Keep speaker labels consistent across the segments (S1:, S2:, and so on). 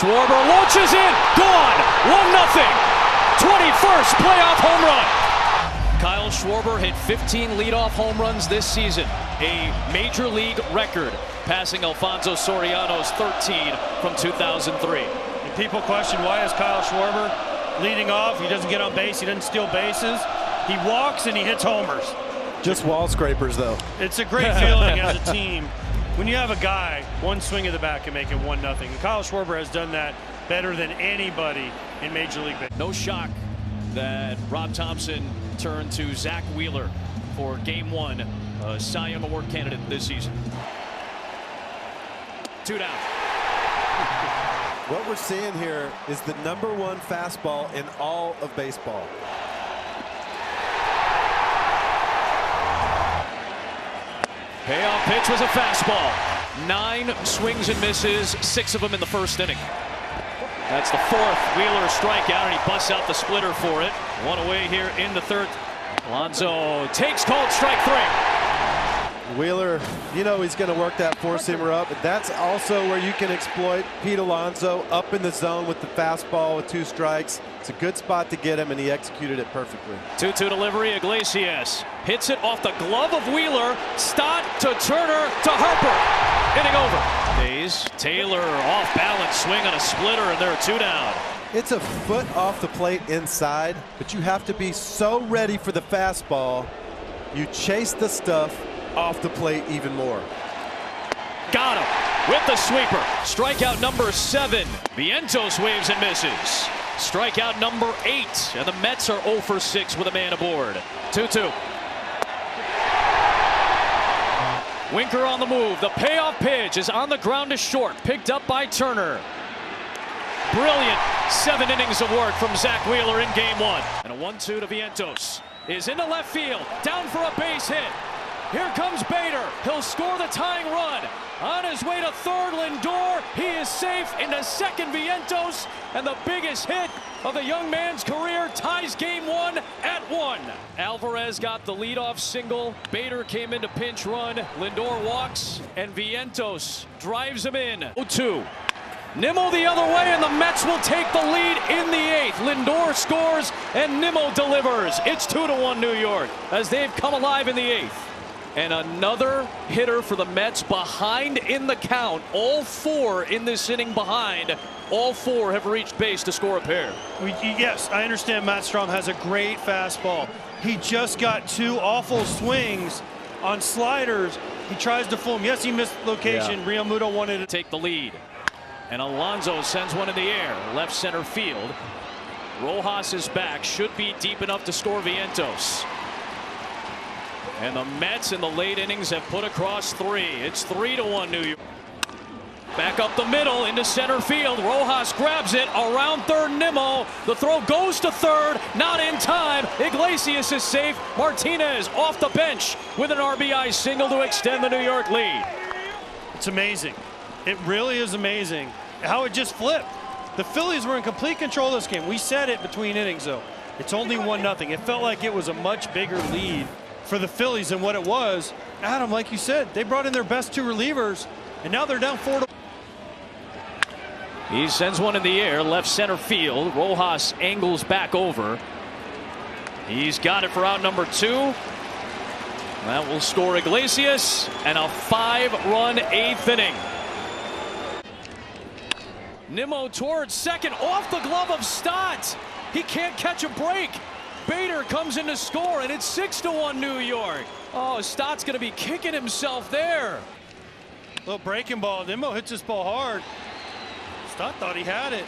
S1: Schwarber launches in, gone, 1-0. 21st playoff home run. Kyle Schwarber hit 15 leadoff home runs this season, a major league record, passing Alfonso Soriano's 13 from 2003.
S2: And people question, why is Kyle Schwarber leading off? He doesn't get on base, he doesn't steal bases, he walks and he hits homers.
S3: Just wall scrapers, though.
S2: It's a great feeling as a team when you have a guy, one swing of the bat can make it 1-0. And Kyle Schwarber has done that better than anybody in Major League Baseball.
S1: No shock that Rob Thompson turned to Zach Wheeler for Game 1, Cy Young Award candidate this season. 2 down.
S3: What we're seeing here is the #1 fastball in all of baseball.
S1: Payoff pitch was a fastball. 9 swings and misses, 6 of them in the first inning. That's the 4th Wheeler strikeout, and he busts out the splitter for it. 1 away here in the 3rd. Alonso takes called strike 3.
S3: Wheeler, you know he's going to work that four-seamer up. But that's also where you can exploit Pete Alonso up in the zone with the fastball with 2 strikes. It's a good spot to get him, and he executed it perfectly.
S1: 2-2 delivery. Iglesias hits it off the glove of Wheeler. Stott to Turner to Harper. Inning over. Days. Taylor off balance swing on a splitter, and there are 2 down.
S3: It's a foot off the plate inside, but you have to be so ready for the fastball. You chase the stuff off the plate even more.
S1: Got him with the sweeper. Strikeout number 7. Vientos waves and misses. Strikeout number 8, and the Mets are 0 for 6 with a man aboard. 2-2. Winker on the move. The payoff pitch is on the ground to short, picked up by Turner. Brilliant 7 innings of work from Zach Wheeler in Game 1. And a 1-2 to Vientos is into left field, down for a base hit. Here comes Bader. He'll score the tying run. On his way to 3rd, Lindor. He is safe into 2nd, Vientos. And the biggest hit of the young man's career ties Game 1 at 1. Alvarez got the leadoff single. Bader came in to pinch run. Lindor walks, and Vientos drives him in. 0-2. Nimmo the other way, and the Mets will take the lead in the 8th. Lindor scores, and Nimmo delivers. It's 2-1 New York as they've come alive in the 8th. And another hitter for the Mets behind in the count. All 4 in this inning behind. All 4 have reached base to score a pair.
S2: Yes, I understand Matt Strom has a great fastball. He just got 2 awful swings on sliders. He tries to fool him. Yes, he missed location. Yeah. Real Muto wanted to
S1: take the lead. And Alonso sends one in the air. Left center field. Rojas is back. Should be deep enough to score Vientos. And the Mets in the late innings have put across 3. It's 3-1 New York. Back up the middle into center field. Rojas grabs it around 3rd. Nimmo. The throw goes to 3rd. Not in time. Iglesias is safe. Martinez off the bench with an RBI single to extend the New York lead.
S2: It's amazing. It really is amazing how it just flipped. The Phillies were in complete control of this game. We said it between innings, though. It's only 1-0. It felt like it was a much bigger lead for the Phillies than what it was. Adam, like you said, they brought in their best 2 relievers, and now they're down 4-1.
S1: He sends one in the air, left center field. Rojas angles back over. He's got it for out number 2. That will score Iglesias, and a 5-run 8th inning. Nimmo towards 2nd, off the glove of Stott. He can't catch a break. Bader comes in to score, and it's 6-1 New York. Oh, Stott's going to be kicking himself there.
S2: Little breaking ball. Nimmo hits this ball hard. Stott thought he had it.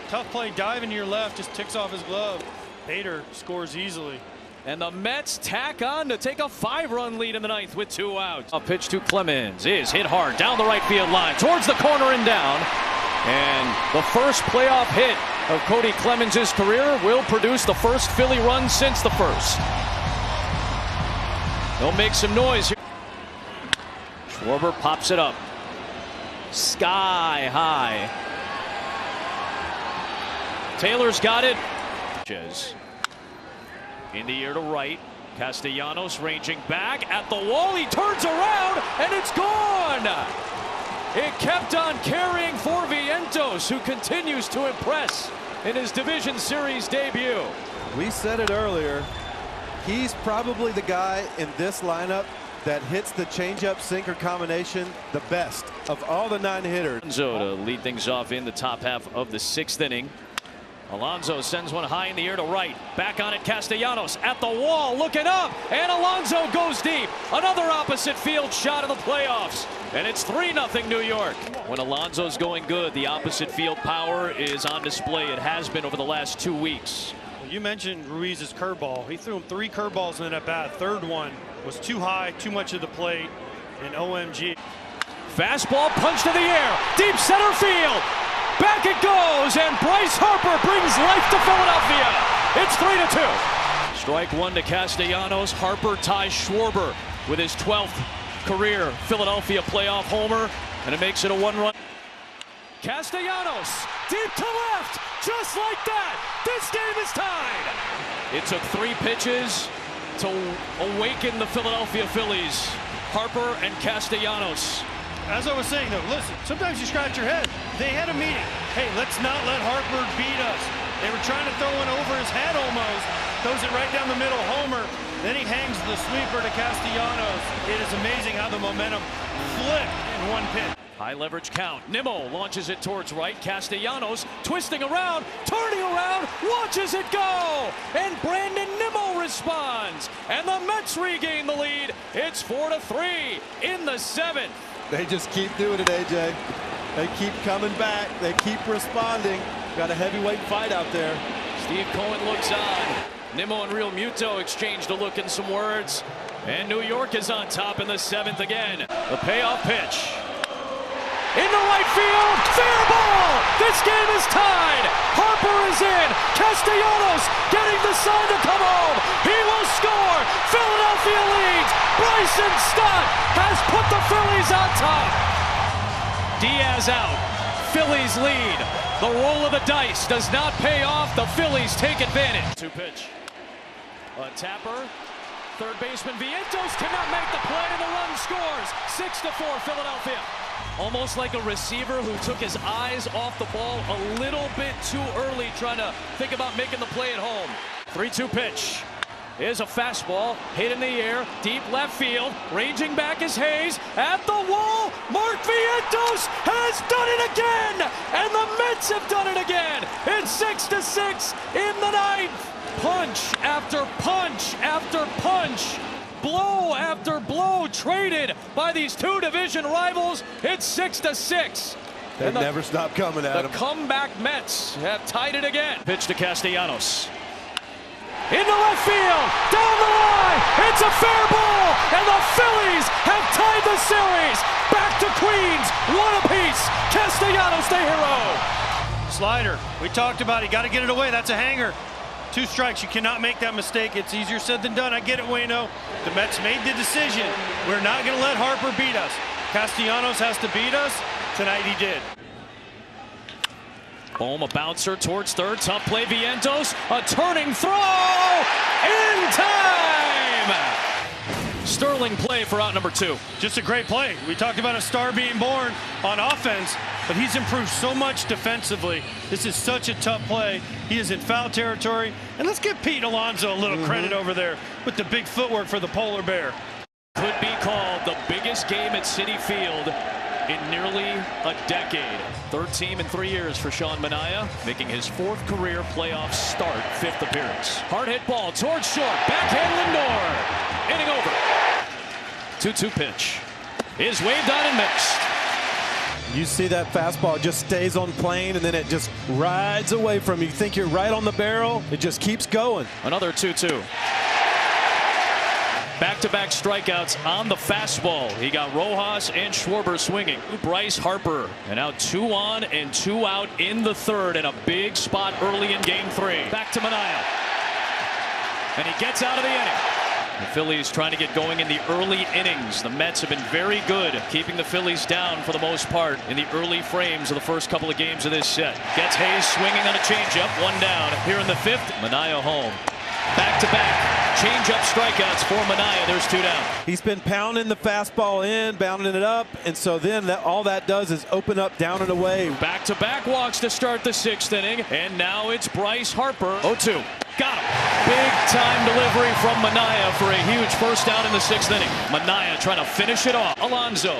S2: Tough play, diving to your left, just ticks off his glove. Bader scores easily.
S1: And the Mets tack on to take a 5-run lead in the 9th with 2 outs. A pitch to Clemens is hit hard down the right field line towards the corner and down. And the first playoff hit of Cody Clemens' career will produce the first Philly run since the first. They'll make some noise here. Schwarber pops it up. Sky high. Taylor's got it. In the air to right. Castellanos ranging back at the wall. He turns around and it's gone. It kept on carrying for Vientos. Castellanos, who continues to impress in his Division Series debut.
S3: We said it earlier. He's probably the guy in this lineup that hits the changeup sinker combination the best of all the 9 hitters.
S1: Alonso to lead things off in the top half of the 6th inning. Alonso sends one high in the air to right. Back on it, Castellanos at the wall, looking up, and Alonso goes deep. Another opposite field shot of the playoffs, and it's 3-0 New York. When Alonso's going good, the opposite field power is on display. It has been over the last 2 weeks.
S2: You mentioned Ruiz's curveball. He threw him 3 curveballs in that bat. Third one was too high, too much of the plate, and OMG.
S1: Fastball punched to the air, deep center field. Back it goes, and Bryce Harper brings life to Philadelphia. It's 3-2. Strike one to Castellanos. Harper ties Schwarber with his 12th career Philadelphia playoff homer, and it makes it a 1-run. Castellanos, deep to left, just like that. This game is tied. It took 3 pitches to awaken the Philadelphia Phillies. Harper and Castellanos.
S2: As I was saying, though, listen, sometimes you scratch your head. They had a meeting. Hey, let's not let Harper beat us. They were trying to throw one over his head almost. Throws it right down the middle, homer. Then he hangs the sweeper to Castellanos. It is amazing how the momentum flipped in 1 pitch.
S1: High leverage count. Nimmo launches it towards right. Castellanos twisting around, turning around, watches it go. And Brandon Nimmo responds. And the Mets regain the lead. It's 4-3 in the 7th.
S3: They just keep doing it, AJ. They keep coming back. They keep responding. Got a heavyweight fight out there.
S1: Steve Cohen looks on. Nimmo and Real Muto exchanged a look and some words. And New York is on top in the 7th again. The payoff pitch. In the right field, fair ball! This game is tied! Harper is in! Castellanos getting the sign to come home! He will score! Philadelphia leads! Bryson Stott has put the Phillies on top! Diaz out. Phillies lead. The roll of the dice does not pay off. The Phillies take advantage. 2 pitch. A tapper. Third baseman Vientos cannot make the play, and the run scores. 6-4 Philadelphia. Almost like a receiver who took his eyes off the ball a little bit too early, trying to think about making the play at home. 3-2 pitch. Here's a fastball, hit in the air, deep left field. Ranging back is Hayes at the wall. Mark Vientos has done it again, and the Mets have done it again. It's 6-6 in the 9th. Punch after punch after punch. Blow after blow traded by these 2 division rivals. It's 6-6.
S3: They never stop coming at them.
S1: The comeback Mets have tied it again. Pitch to Castellanos. Into left field, down the line. It's a fair ball, and the Phillies have tied the series. Back to Queens, 1 apiece. Castellanos the hero.
S2: Slider, we talked about it. Got to get it away. That's a hanger. 2 strikes. You cannot make that mistake. It's easier said than done. I get it, Wayno. The Mets made the decision. We're not going to let Harper beat us. Castellanos has to beat us. Tonight he did.
S1: Bohm, a bouncer towards third. Tough play, Vientos. A turning throw in time. Sterling play for out number 2.
S2: Just a great play. We talked about a star being born on offense, but he's improved so much defensively. This is such a tough play. He is in foul territory. And let's give Pete Alonso a little credit over there with the big footwork for the Polar Bear.
S1: Could be called the biggest game at Citi Field in nearly a decade. 3rd team in 3 years for Sean Manaea, making his 4th career playoff start, 5th appearance. Hard hit ball towards short, backhand Lindor. Inning over. 2-2 pitch is waved on and mixed.
S3: You see that fastball just stays on plane, and then it just rides away from you. You think you're right on the barrel. It just keeps going.
S1: Another 2-2. Back-to-back strikeouts on the fastball. He got Rojas and Schwarber swinging. Bryce Harper, and now 2 on and 2 out in the 3rd, and a big spot early in game 3. Back to Manaea, and he gets out of the inning. The Phillies trying to get going in the early innings. The Mets have been very good keeping the Phillies down for the most part in the early frames of the first couple of games of this set. Gets Hayes swinging on a changeup, 1 down. Here in the 5th, Manaea home. Back-to-back change-up strikeouts for Manaea. There's 2 down.
S3: He's been pounding the fastball in, bounding it up, and so then all that does is open up, down and away.
S1: Back-to-back walks to start the 6th inning, and now it's Bryce Harper. 0-2. Got him. Big-time delivery from Manaea for a huge first down in the 6th inning. Manaea trying to finish it off. Alonso.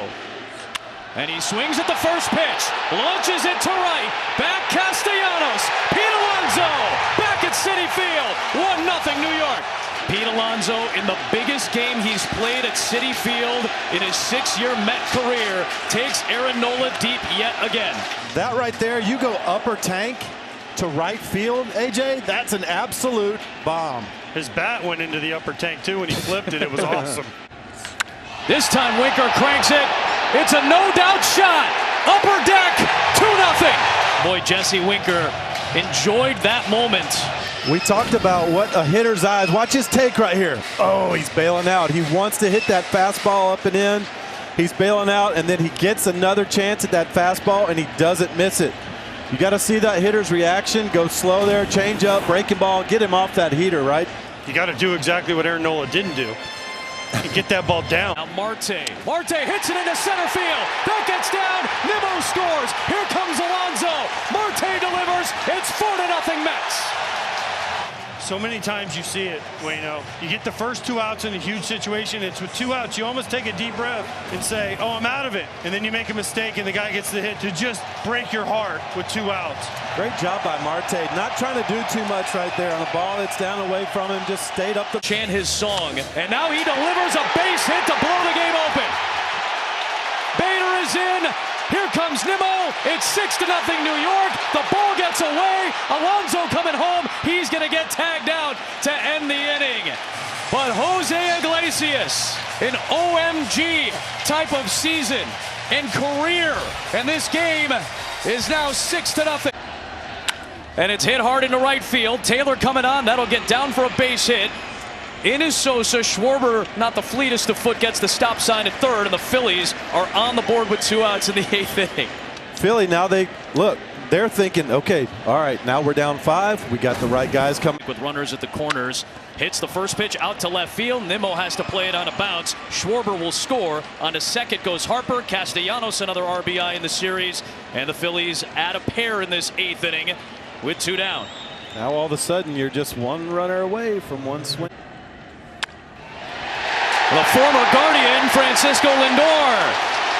S1: And he swings at the first pitch. Launches it to right. Back Castellanos. Pete Alonso back at Citi Field. 1-0 New York. Pete Alonso in the biggest game he's played at Citi Field in his 6-year Met career takes Aaron Nola deep yet again.
S3: That right there, you go upper tank to right field, AJ, that's an absolute bomb.
S2: His bat went into the upper tank too when he flipped it. It was awesome.
S1: This time Winker cranks it. It's a no-doubt shot. Upper deck, 2-0. Boy, Jesse Winker enjoyed that moment.
S3: We talked about what a hitter's eyes. Watch his take right here. Oh, he's bailing out. He wants to hit that fastball up and in. He's bailing out, and then he gets another chance at that fastball, and he doesn't miss it. You got to see that hitter's reaction. Go slow there, change up, breaking ball, get him off that heater, right?
S2: You got to do exactly what Aaron Nola didn't do. And get that ball down.
S1: Now Marte hits it into center field. That gets down. Nimmo scores. Here comes Alonso. Marte delivers. It's 4-0 Mets.
S2: So many times you see it, Wayno. You get the first 2 outs in a huge situation. It's with 2 outs. You almost take a deep breath and say, oh, I'm out of it. And then you make a mistake and the guy gets the hit to just break your heart with 2 outs.
S3: Great job by Marte. Not trying to do too much right there on the ball that's down away from him. Just stayed up the
S1: chant his song. And now he delivers a base hit to blow the game open. Bader is in. Here comes Nimmo. It's 6-0 New York. The ball gets away. Alonso coming home. He's going to get tagged out to end the inning. But Jose Iglesias, an OMG type of season and career. And this game is now 6-0. And it's hit hard into right field. Taylor coming on. That'll get down for a base hit. In is Sosa. Schwarber, not the fleetest of foot, gets the stop sign at third, and the Phillies are on the board with 2 outs in the 8th inning.
S3: Philly, now they're thinking, okay, all right, now we're down 5. We got the right guys coming.
S1: With runners at the corners, hits the first pitch out to left field. Nimmo has to play it on a bounce. Schwarber will score. On to second goes Harper. Castellanos, another RBI in the series, and the Phillies add a pair in this 8th inning with 2 down.
S3: Now all of a sudden, you're just 1 runner away from 1 swing.
S1: The former Guardian, Francisco Lindor,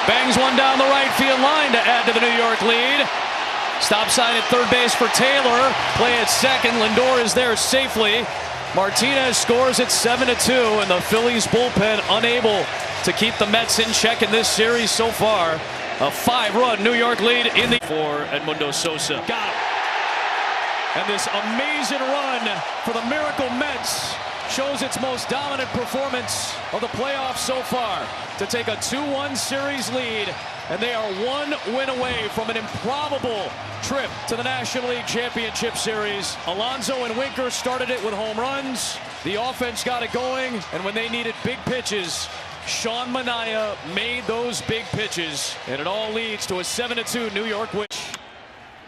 S1: bangs one down the right field line to add to the New York lead. Stop sign at third base for Taylor. Play at second. Lindor is there safely. Martinez scores at 7-2, and the Phillies bullpen unable to keep the Mets in check in this series so far. A 5-run New York lead in the for Edmundo Sosa. Got him. And this amazing run for the Miracle Mets shows its most dominant performance of the playoffs so far to take a 2-1 series lead, and they are 1 win away from an improbable trip to the National League Championship Series. Alonso and Winker started it with home runs. The offense got it going, and when they needed big pitches, Sean Manaea made those big pitches, and it all leads to a 7-2 New York win.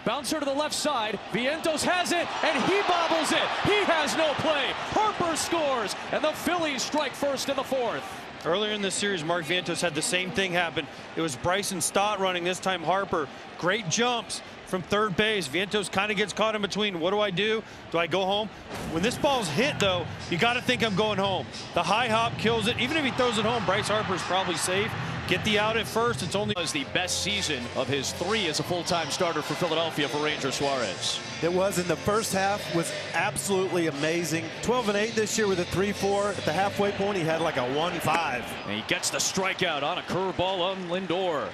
S1: Bouncer to the left side. Vientos has it, and he bobbles it. He has no play. Harper scores, and the Phillies strike first in the 4th.
S2: Earlier in this series, Mark Vientos had the same thing happen. It was Bryson Stott running, this time Harper. Great jumps from third base. Vientos kind of gets caught in between. What do I do? Do I go home? When this ball's hit, though, you got to think I'm going home. The high hop kills it. Even if he throws it home, Bryce Harper's probably safe. Get the out at first. It's only
S1: was the best season of his 3 as a full-time starter for Philadelphia for Ranger Suarez.
S3: It was in the first half, was absolutely amazing. 12-8 this year with a 3-4. At the halfway point, he had like a 1-5.
S1: And he gets the strikeout on a curveball on Lindor.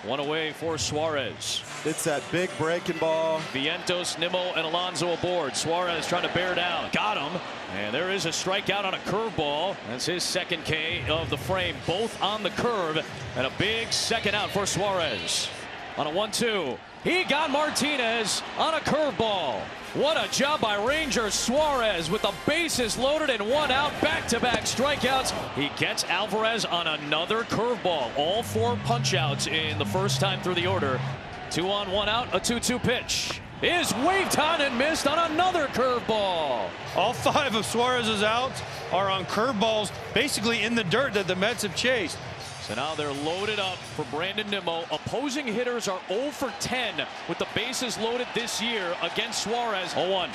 S1: 1 away for Suarez.
S3: It's that big breaking ball.
S1: Vientos, Nimmo, and Alonso aboard. Suarez trying to bear down. Got him. And there is a strikeout on a curveball. That's his 2nd K of the frame, both on the curve. And a big 2nd out for Suarez. On a 1-2. He got Martinez on a curveball. What a job by Ranger Suarez with the bases loaded and 1 out, back-to-back strikeouts. He gets Alvarez on another curveball. All 4 punch-outs in the first time through the order. 2 on, 1 out, a 2-2 pitch. is waved on and missed on another curveball.
S2: All 5 of Suarez's outs are on curveballs, basically in the dirt that the Mets have chased.
S1: So now they're loaded up for Brandon Nimmo. Opposing hitters are 0 for 10 with the bases loaded this year against Suarez. 0-1.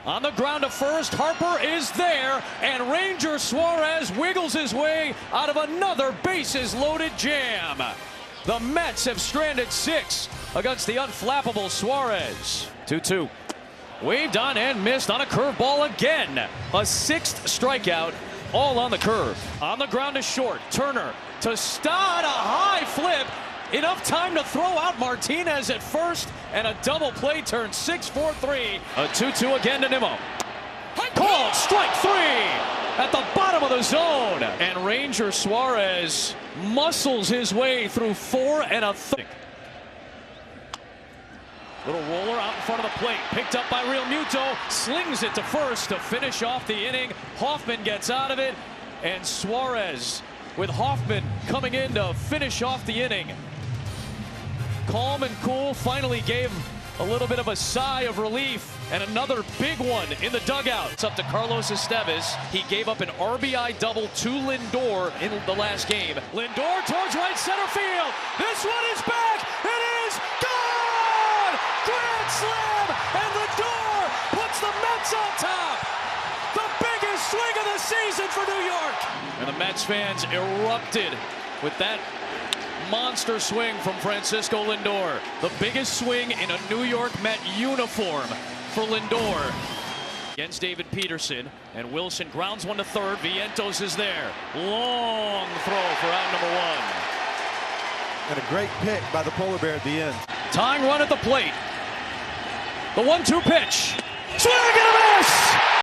S1: On the ground to first, Harper is there, and Ranger Suarez wiggles his way out of another bases-loaded jam. The Mets have stranded 6 against the unflappable Suarez. 2-2. Waved on and missed on a curveball again. A 6th strikeout, all on the curve. On the ground to short, Turner to start a high flip. Enough time to throw out Martinez at first, and a double play turns 6-4-3. A 2-2 again to Nimmo. Called strike 3 at the bottom of the zone. And Ranger Suarez muscles his way through 4 1/3. Little roller out in front of the plate. Picked up by Real Muto. Slings it to first to finish off the inning. Hoffman gets out of it. And Suarez with Hoffman coming in to finish off the inning. Calm and cool, finally gave a little bit of a sigh of relief, and another big one in the dugout. It's up to Carlos Estevez. He gave up an RBI double to Lindor in the last game. Lindor towards right center field. This one is back. It is gone! Grand slam, and Lindor puts the Mets on top. The biggest swing of the season for New York. And the Mets fans erupted with that monster swing from Francisco Lindor. The biggest swing in a New York Met uniform for Lindor. Against David Peterson, and Wilson grounds one to third. Vientos is there. Long throw for out number 1.
S3: And a great pick by the polar bear at the end.
S1: Tying run at the plate. The 1-2 pitch. Swing and a